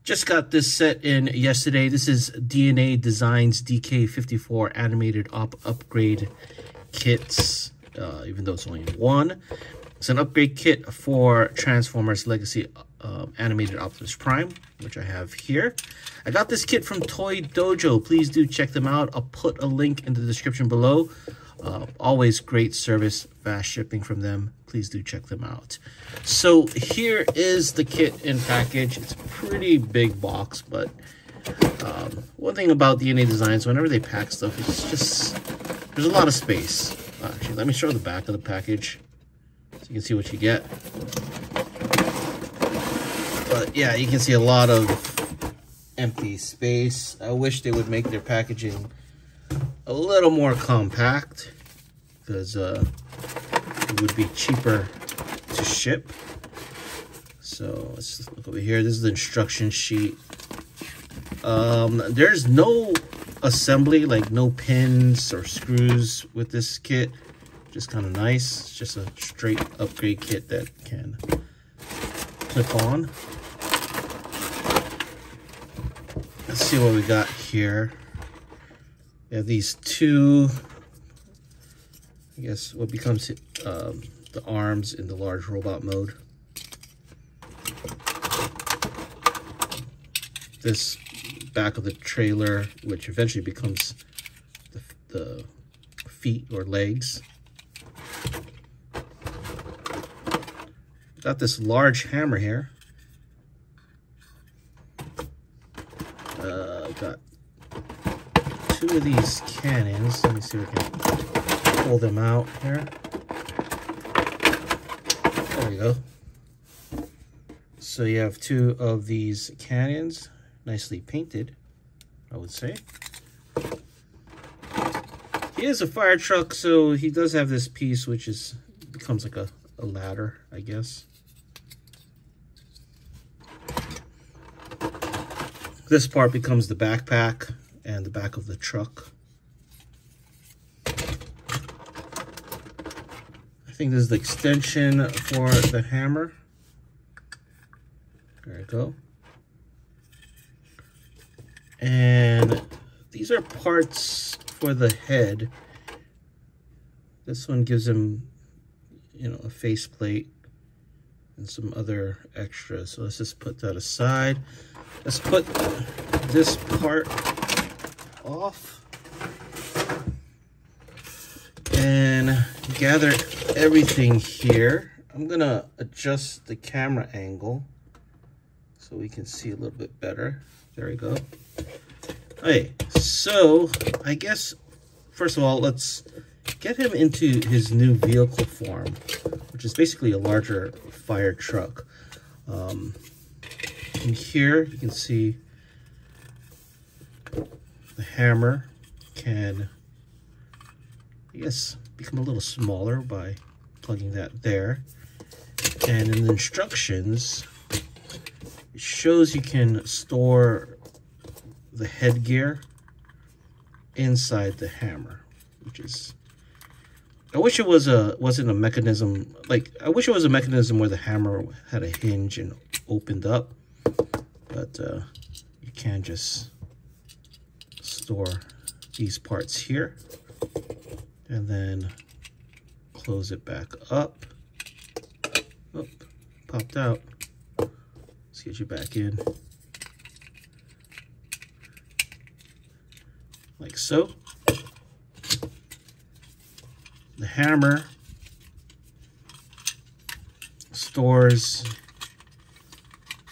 Just got this set in yesterday. This is DNA Designs DK-54 animated upgrade kits, even though it's only one. It's an upgrade kit for Transformers Legacy animated Optimus Prime, which I have here. I got this kit from Toy Dojo. Please do check them out. I'll put a link in the description below. Always great service, fast shipping from them. Please do check them out. So here is the kit in package. It's a pretty big box, but one thing about DNA Designs, whenever they pack stuff, it's just, there's a lot of space. Actually, let me show the back of the package so you can see what you get. But yeah, you can see a lot of empty space. I wish they would make their packaging a little more compact, because it would be cheaper to ship. So let's just look over here. This is the instruction sheet. There's no assembly, like no pins or screws with this kit. Just kind of nice. It's just a straight upgrade kit that can clip on. Let's see what we got here. We have these two, I guess, what becomes the arms in the large robot mode. This back of the trailer, which eventually becomes the feet or legs. Got this large hammer here. Got two of these cannons. Let me see if I can pull them out here. There we go. So you have two of these cannons, nicely painted, I would say. He is a fire truck, so he does have this piece, which becomes like a ladder, I guess. This part becomes the backpack and the back of the truck. I think this is the extension for the hammer. There we go. And these are parts for the head. This one gives him, you know, a faceplate and some other extras. So let's just put that aside. Let's put this part off and gather everything here. I'm gonna adjust the camera angle so we can see a little bit better. There we go. Okay, so I guess first of all, let's get him into his new vehicle form, which is basically a larger fire truck. In here, you can see the hammer can, I guess, become a little smaller by plugging that there. And in the instructions, it shows you can store the headgear inside the hammer, which is, I wish it wasn't a mechanism, like, I wish it was a mechanism where the hammer had a hinge and opened up, but you can just store these parts here and then close it back up. Oh, popped out. Let's get you back in. Like so. The hammer stores,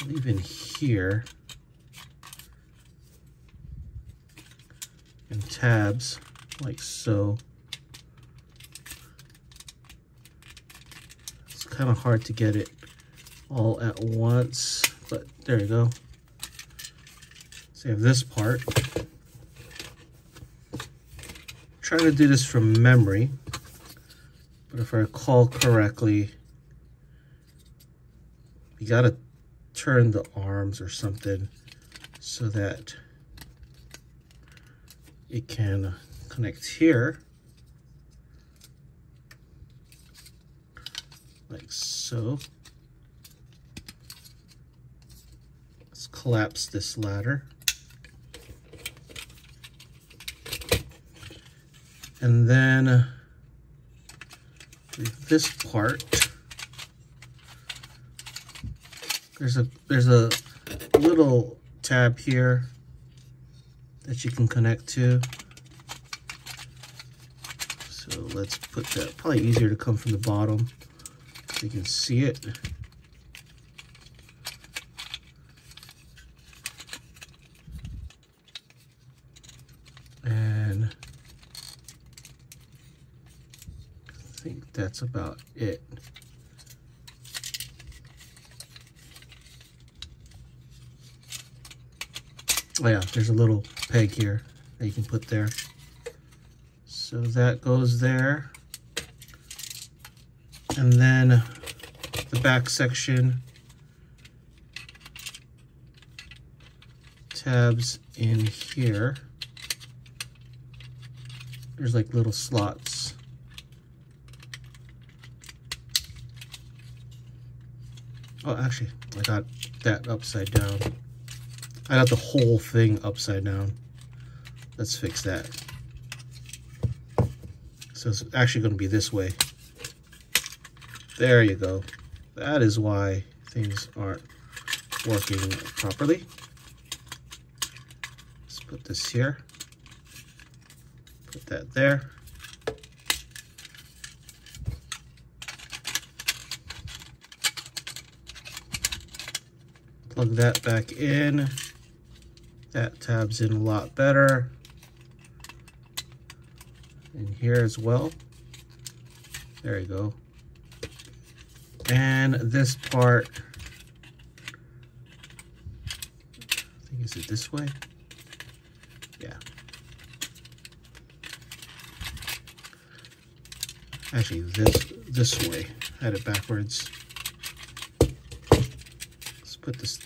I believe, in here, and tabs like so. It's kind of hard to get it all at once, but there you go. So you have this part. I'm trying to do this from memory, but if I recall correctly, you gotta turn the arms or something so that it can connect here, like so. Let's collapse this ladder. And then this part, there's a little tab here that you can connect to. So let's put that, probably easier to come from the bottom so you can see it. And I think that's about it. Oh yeah, there's a little peg here that you can put there. So that goes there. And then the back section, tabs in here. There's like little slots. Oh, actually, I got that upside down. I got the whole thing upside down. Let's fix that. So it's actually going to be this way. There you go. That is why things aren't working properly. Let's put this here. Put that there. Plug that back in. That tabs in a lot better. And here as well. There you go. And this part, I think, is it this way? Yeah. Actually, this way. I had it backwards. Let's put this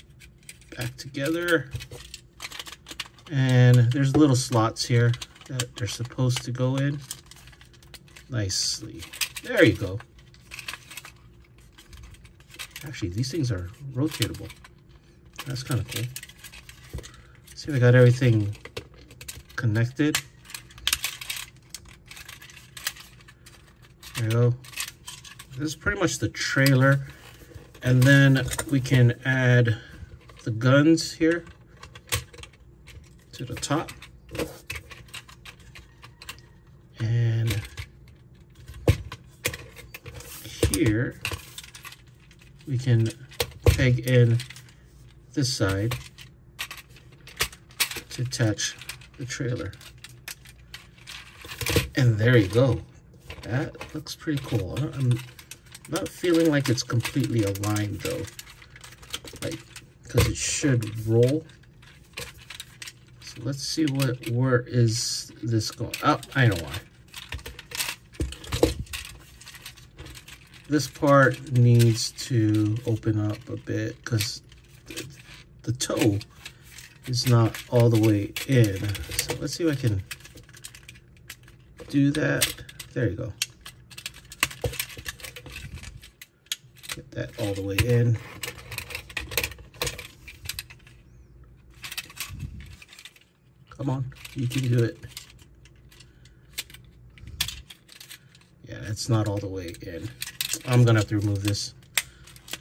back together. And there's little slots here that they're supposed to go in nicely. There you go. Actually, these things are rotatable. That's kind of cool. See if I got everything connected. There you go. This is pretty much the trailer. And then we can add the guns here to the top. And here we can peg in this side to attach the trailer. And there you go. That looks pretty cool. I'm not feeling like it's completely aligned though, like, because it should roll. So let's see where is this going. Oh, I know why. This part needs to open up a bit because the toe is not all the way in. So let's see if I can do that. There you go. Get that all the way in. Come on, you can do it. Yeah, it's not all the way in. I'm gonna have to remove this.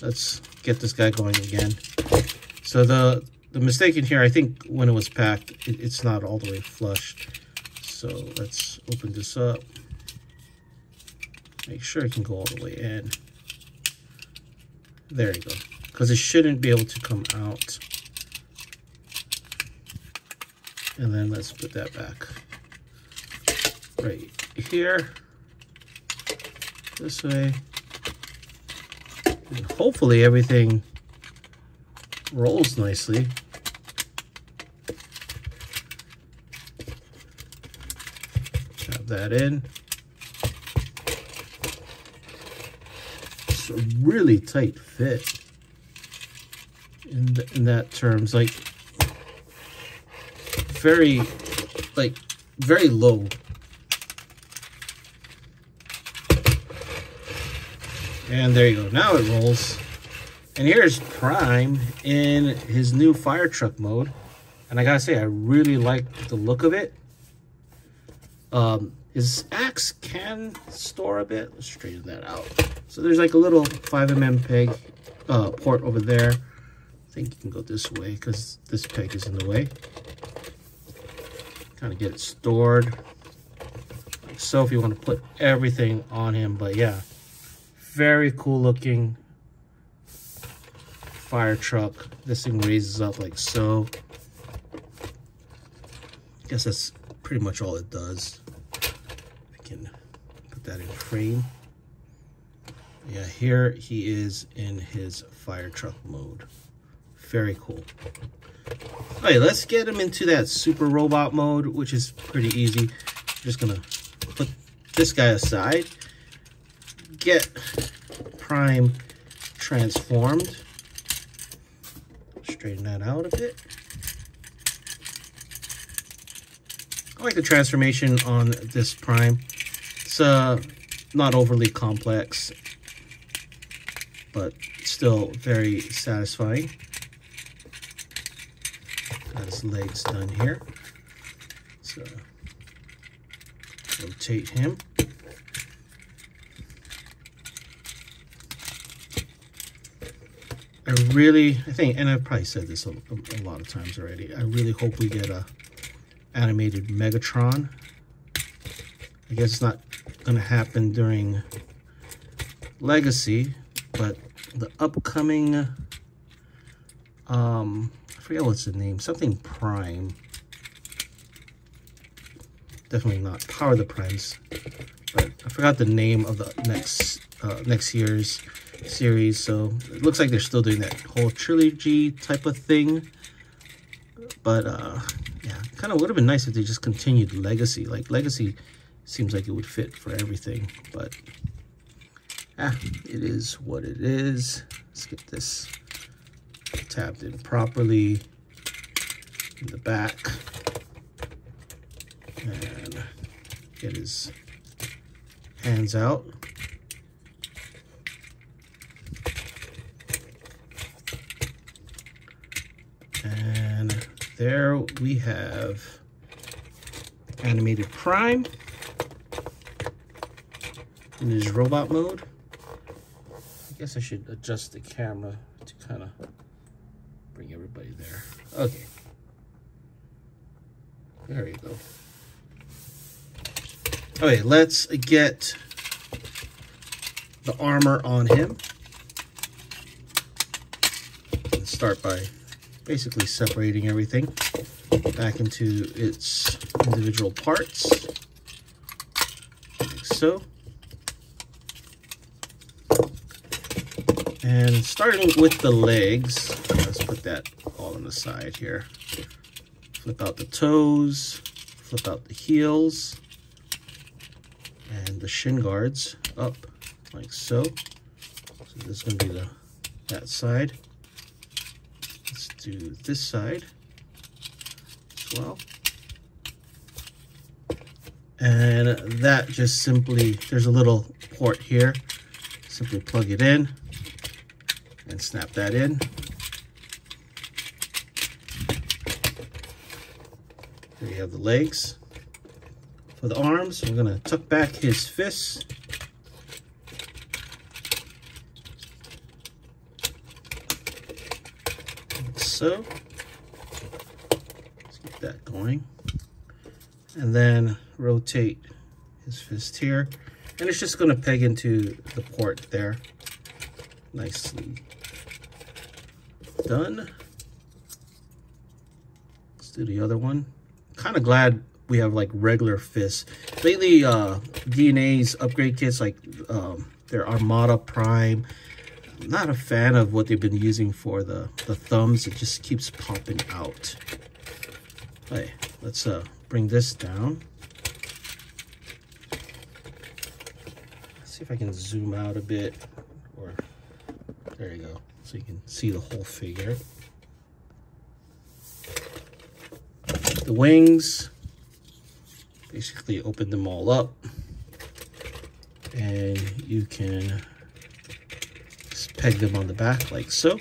Let's get this guy going again. So the mistake in here, I think when it was packed, it's not all the way flush. So let's open this up. Make sure it can go all the way in. There you go. Because it shouldn't be able to come out. And then let's put that back right here. This way. And hopefully everything rolls nicely. Have that in. It's a really tight fit in that terms, like very low. And there you go. Now it rolls. And here's Prime in his new fire truck mode. And I gotta say, I really like the look of it. His axe can store a bit. Let's straighten that out. So there's like a little 5mm peg port over there. I think you can go this way because this peg is in the way. Kind of get it stored. Like so if you want to put everything on him. But yeah, very cool looking fire truck. This thing raises up like so. I guess that's pretty much all it does. Can put that in frame. Yeah, here he is in his fire truck mode. Very cool. Okay, let's get him into that super robot mode, which is pretty easy. Just gonna put this guy aside, get Prime transformed, straighten that out a bit. I like the transformation on this Prime. It's not overly complex, but still very satisfying. Got his legs done here. So rotate him. I think, and I've probably said this a lot of times already, I really hope we get a animated Megatron. I guess it's not gonna happen during Legacy, but the upcoming I forget what's the name, something Prime, definitely not Power of the Primes, but I forgot the name of the next year's series. So it looks like they're still doing that whole trilogy type of thing, but yeah, kind of would have been nice if they just continued Legacy. Like Legacy seems like it would fit for everything, but it is what it is. Let's get this tabbed in properly in the back and get his hands out. And there we have animated Prime in his robot mode. I guess I should adjust the camera to kind of bring everybody there. Okay. There you go. Okay, let's get the armor on him. Let's start by basically separating everything back into its individual parts, like so. And starting with the legs, let's put that all on the side here. Flip out the toes, flip out the heels, and the shin guards up like so. So this is going to be that side. Let's do this side as well. And that just simply, there's a little port here. Simply plug it in and snap that in. There you have the legs. For the arms, we're gonna tuck back his fists. Like so. Let's get that going. And then rotate his fist here. And it's just gonna peg into the port there. Nicely done. Let's do the other one. Kind of glad we have like regular fists. Lately, DNA's upgrade kits, like their Armada Prime, I'm not a fan of what they've been using for the thumbs. It just keeps popping out. Okay, let's bring this down. Let's see if I can zoom out a bit, or there you go, so you can see the whole figure. The wings, basically open them all up, and you can peg them on the back like so.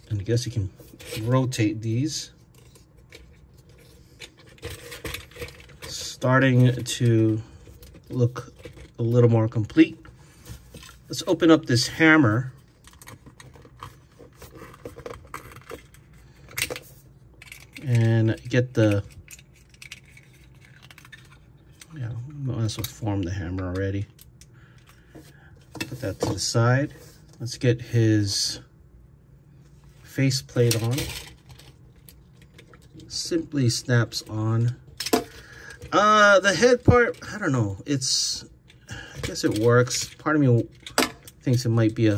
And I guess you can rotate these. Starting to look a little more complete. Let's open up this hammer. And get the, yeah, might as well form the hammer already. Put that to the side. Let's get his face plate on. Simply snaps on. The head part, I don't know. I guess it works. Part of me thinks it might be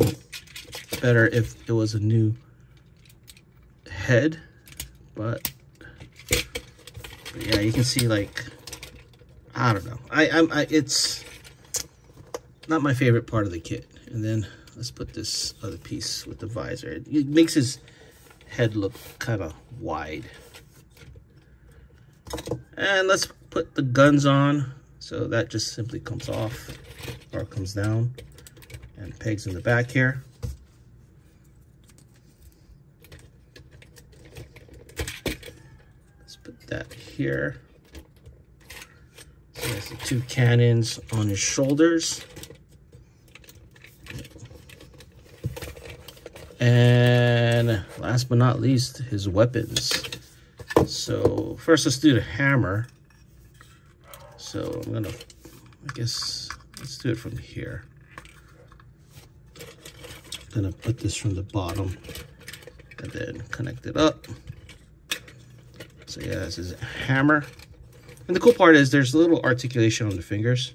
better if it was a new head, but yeah, you can see, like, I don't know. It's not my favorite part of the kit. And then let's put this other piece with the visor. It makes his head look kind of wide. And let's put the guns on. So that just simply comes off or comes down and pegs in the back here. Let's put that here. So that's the two cannons on his shoulders. And last but not least, his weapons. So first let's do the hammer. So I'm gonna, I guess, let's do it from here. I'm gonna put this from the bottom and then connect it up. So yeah, this is a hammer. And the cool part is there's a little articulation on the fingers.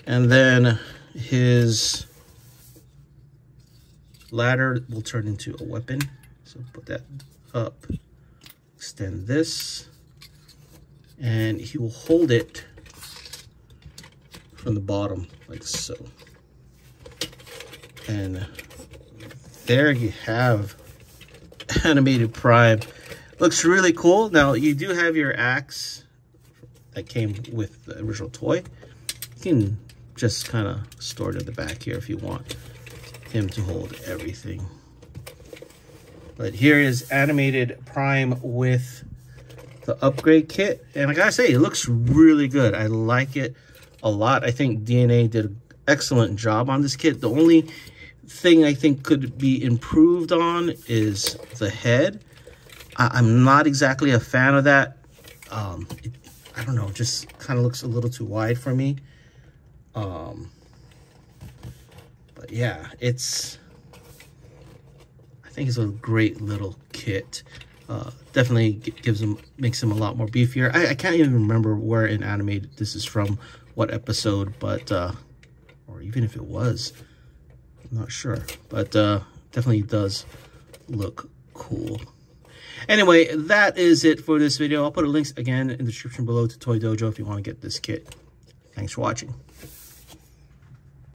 And then his ladder will turn into a weapon. So put that up, extend this, and he will hold it from the bottom like so. And there you have Animated Prime. Looks really cool. Now you do have your axe that came with the original toy. You can just kind of store it in the back here if you want him to hold everything. But here is Animated Prime with the upgrade kit. And I gotta say, it looks really good. I like it a lot. I think DNA did an excellent job on this kit. The only thing I think could be improved on is the head. I'm not exactly a fan of that. I don't know, just kind of looks a little too wide for me. But yeah, I think it's a great little kit. Definitely makes him a lot more beefier. I can't even remember where in Animated this is from, what episode, but or even if it was, I'm not sure. But definitely does look cool. Anyway, that is it for this video. I'll put links again in the description below to Toy Dojo if you want to get this kit. Thanks for watching.